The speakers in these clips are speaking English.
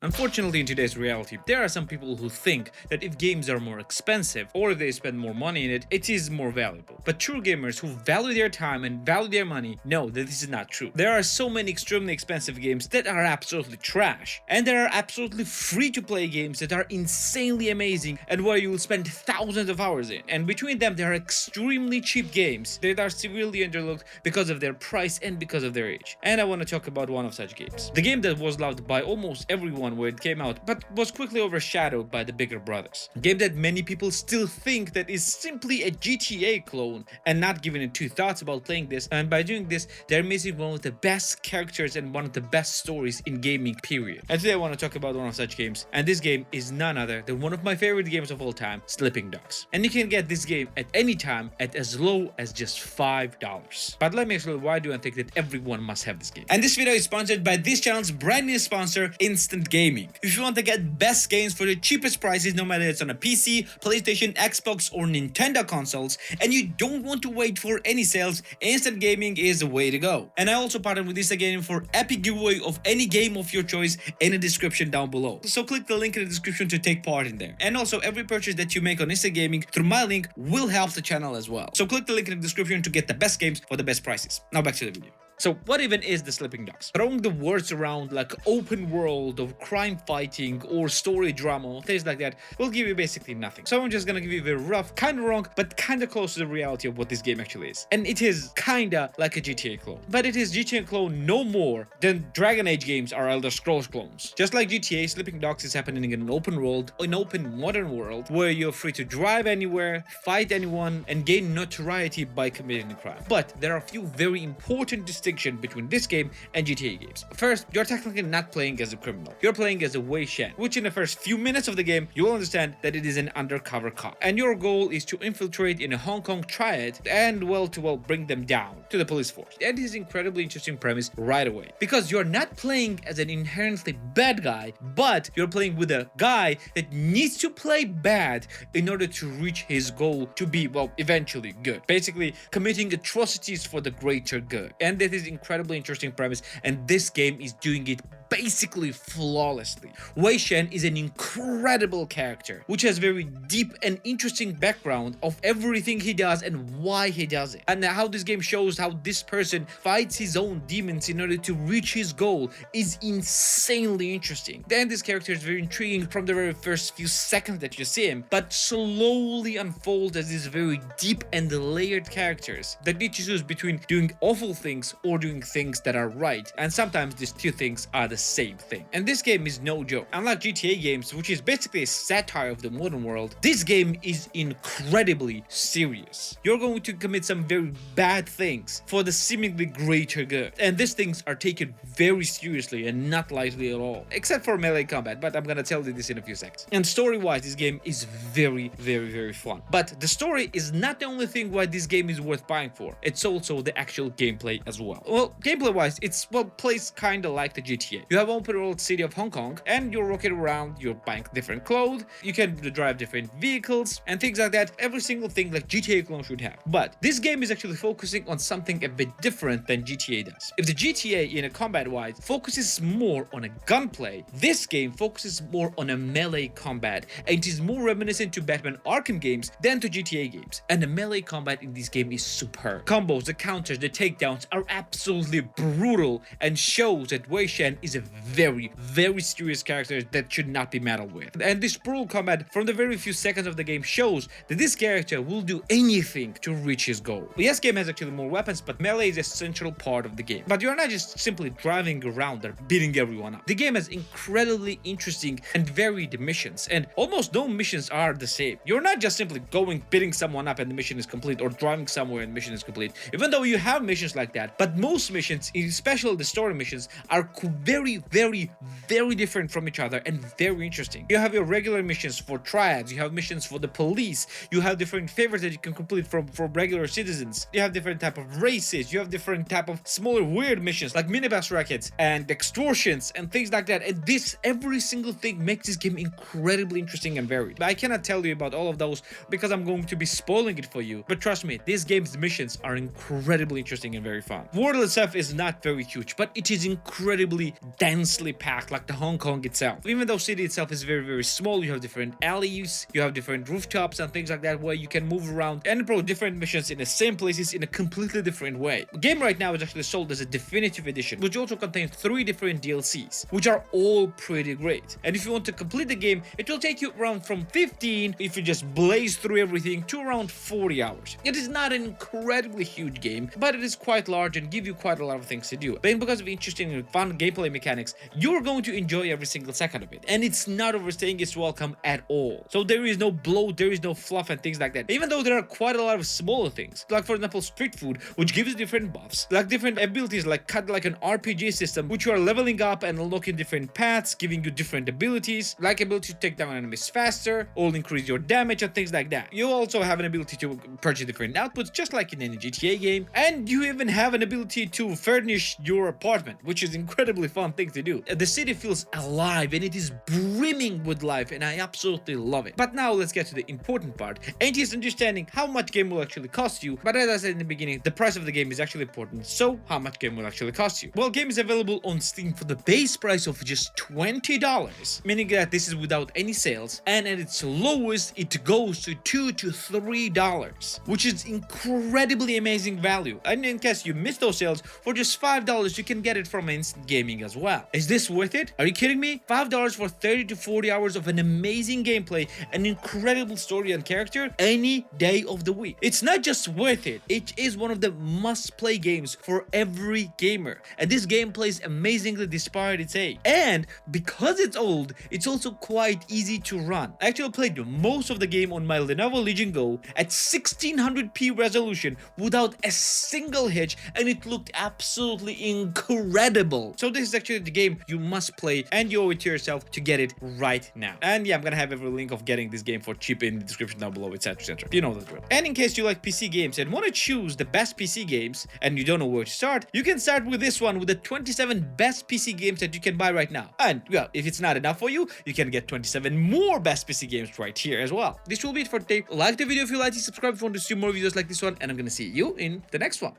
Unfortunately, in today's reality, there are some people who think that if games are more expensive or if they spend more money in it, it is more valuable. But true gamers who value their time and value their money know that this is not true. There are so many extremely expensive games that are absolutely trash, and there are absolutely free-to-play games that are insanely amazing and where you will spend thousands of hours in. And between them, there are extremely cheap games that are severely underlooked because of their price and because of their age. And I want to talk about one of such games. The game that was loved by almost everyone where it came out, but was quickly overshadowed by the bigger brothers. A game that many people still think that is simply a GTA clone and not giving it two thoughts about playing this, and by doing this, they're missing one of the best characters and one of the best stories in gaming, period. And today I want to talk about one of such games, and this game is none other than one of my favorite games of all time, Sleeping Dogs. And you can get this game at any time at as low as just $5. But let me explain why do I think that everyone must have this game. And this video is sponsored by this channel's brand new sponsor, Instant Gaming. If you want to get best games for the cheapest prices, no matter it's on a PC, PlayStation, Xbox, or Nintendo consoles, and you don't want to wait for any sales, Instant Gaming is the way to go. And I also partnered with Instant Gaming for epic giveaway of any game of your choice in the description down below. So click the link in the description to take part in there. And also every purchase that you make on Instant Gaming through my link will help the channel as well. So click the link in the description to get the best games for the best prices. Now back to the video. So what even is the Sleeping Dogs? Throwing the words around like open world of crime fighting or story drama, things like that, will give you basically nothing. So I'm just gonna give you a very rough, kinda wrong, but kinda close to the reality of what this game actually is. And it is kinda like a GTA clone. But it is GTA clone no more than Dragon Age games are Elder Scrolls clones. Just like GTA, Sleeping Dogs is happening in an open world, an open modern world, where you're free to drive anywhere, fight anyone, and gain notoriety by committing a crime. But there are a few very important distinctions between this game and GTA games. First, you're technically not playing as a criminal. You're playing as a Wei Shen, which in the first few minutes of the game, you will understand that it is an undercover cop. And your goal is to infiltrate in a Hong Kong triad and, well, bring them down to the police force. And this is an incredibly interesting premise right away. Because you're not playing as an inherently bad guy, but you're playing with a guy that needs to play bad in order to reach his goal to be, well, eventually good. Basically, committing atrocities for the greater good. And that is incredibly interesting premise, and this game is doing it basically flawlessly. Wei Shen is an incredible character, which has very deep and interesting background of everything he does and why he does it. And how this game shows how this person fights his own demons in order to reach his goal is insanely interesting. Then this character is very intriguing from the very first few seconds that you see him, but slowly unfolds as these very deep and layered characters that need to choose between doing awful things or doing things that are right. And sometimes these two things are the same thing. And this game is no joke. Unlike GTA games, which is basically a satire of the modern world, this game is incredibly serious. You're going to commit some very bad things for the seemingly greater good. And these things are taken very seriously and not lightly at all. Except for melee combat, but I'm gonna tell you this in a few seconds. And story-wise, this game is very, very fun. But the story is not the only thing why this game is worth buying for. It's also the actual gameplay as well. Well, gameplay-wise, it's, well, plays kinda like the GTA. You have open world city of Hong Kong, and you're walking around, you're buying different clothes, you can drive different vehicles, and things like that. Every single thing like GTA clone should have. But this game is actually focusing on something a bit different than GTA does. If the GTA in a combat-wise focuses more on a gunplay, this game focuses more on a melee combat, and it is more reminiscent to Batman Arkham games than to GTA games. And the melee combat in this game is superb. Combos, the counters, the takedowns are absolutely brutal and shows that Wei Shen is a very serious character that should not be meddled with. And this brutal combat from the very few seconds of the game shows that this character will do anything to reach his goal. Yes, game has actually more weapons, but melee is a central part of the game. But you're not just simply driving around or beating everyone up. The game has incredibly interesting and varied missions, and almost no missions are the same. You're not just simply going, beating someone up and the mission is complete, or driving somewhere and the mission is complete. Even though you have missions like that, but most missions, especially the story missions, are very different from each other and very interesting. You have your regular missions for triads, you have missions for the police, you have different favors that you can complete from regular citizens, you have different type of races, you have different type of smaller weird missions like minibus rackets and extortions and things like that. And this, every single thing makes this game incredibly interesting and varied. But I cannot tell you about all of those because I'm going to be spoiling it for you. But trust me, this game's missions are incredibly interesting and very fun. World itself is not very huge, but it is incredibly densely packed like the Hong Kong itself. Even though city itself is very, very small, you have different alleys, you have different rooftops and things like that where you can move around and pro different missions in the same places in a completely different way. The game right now is actually sold as a definitive edition, which also contains 3 different DLCs, which are all pretty great. And if you want to complete the game, it will take you around from 15, if you just blaze through everything, to around 40 hours. It is not an incredibly huge game, but it is quite large and give you quite a lot of things to do. But because of interesting and fun gameplay mechanics, you're going to enjoy every single second of it. And it's not overstaying its welcome at all. So there is no bloat, there is no fluff and things like that. Even though there are quite a lot of smaller things, like for example street food, which gives different buffs, like different abilities, like an RPG system, which you are leveling up and unlocking different paths, giving you different abilities, like ability to take down enemies faster, or increase your damage and things like that. You also have an ability to purchase different outputs, just like in any GTA game, and you even have an ability to furnish your apartment, which is incredibly fun thing to do. The city feels alive and it is brimming with life, and I absolutely love it. But now let's get to the important part, and it is understanding how much game will actually cost you. But as I said in the beginning, the price of the game is actually important, so how much game will actually cost you? Well, game is available on Steam for the base price of just $20, meaning that this is without any sales, and at its lowest it goes to $2 to $3, which is incredibly amazing value. And in case you missed those sales, for just $5 you can get it from Instant Gaming as well. Is this worth it? Are you kidding me? $5 for 30 to 40 hours of an amazing gameplay, an incredible story and character any day of the week. It's not just worth it, it is one of the must-play games for every gamer. And this game plays amazingly despite its age. And because it's old, it's also quite easy to run. I actually played most of the game on my Lenovo Legion Go at 1600p resolution without a single hitch, and it looked absolutely incredible. So this is actually the game you must play, and you owe it to yourself to get it right now. And yeah, I'm gonna have every link of getting this game for cheap in the description down below, etc, etc. You know the drill. And in case you like PC games and want to choose the best PC games and you don't know where to start, you can start with this one, with the 27 best PC games that you can buy right now. And well, if it's not enough for you, you can get 27 more best PC games right here as well. This will be it for today. Like the video if you like it, subscribe if you want to see more videos like this one, and I'm gonna see you in the next one.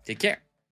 Take care.